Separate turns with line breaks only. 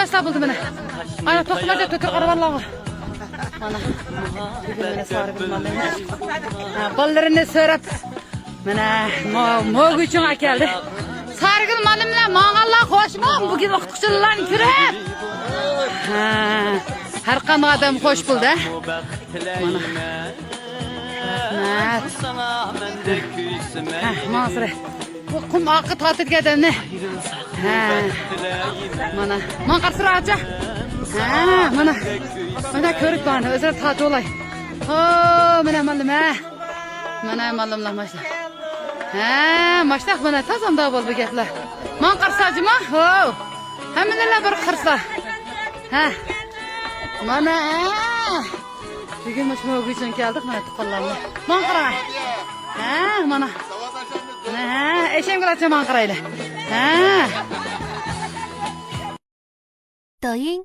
maçlar buldu beni. Ana tokumaca tötür karavarlağı. Ana. Bugün beni sargın malını. Ballarını sörüp. Bana moğu için geldi. Sargın malımla mağalla hoşmam. Bugün okutukçularını kürep. Her kan adam hoş buldu. Bana. Masre. Bu kum akı tatil gedemni. Mana qarsıra aça. Mana körük bana özür tatil olay. Mana malım ha. Mana malımla maşla. Maşlaq mana tazam da bol bu gepler. Man qarsacıma. Heminler bir qırsa. Mana. Bugün maşmoğu için geldik mana tuqallarla. Man qara. Mana. Eşeğim gılaça man qarayla.
抖音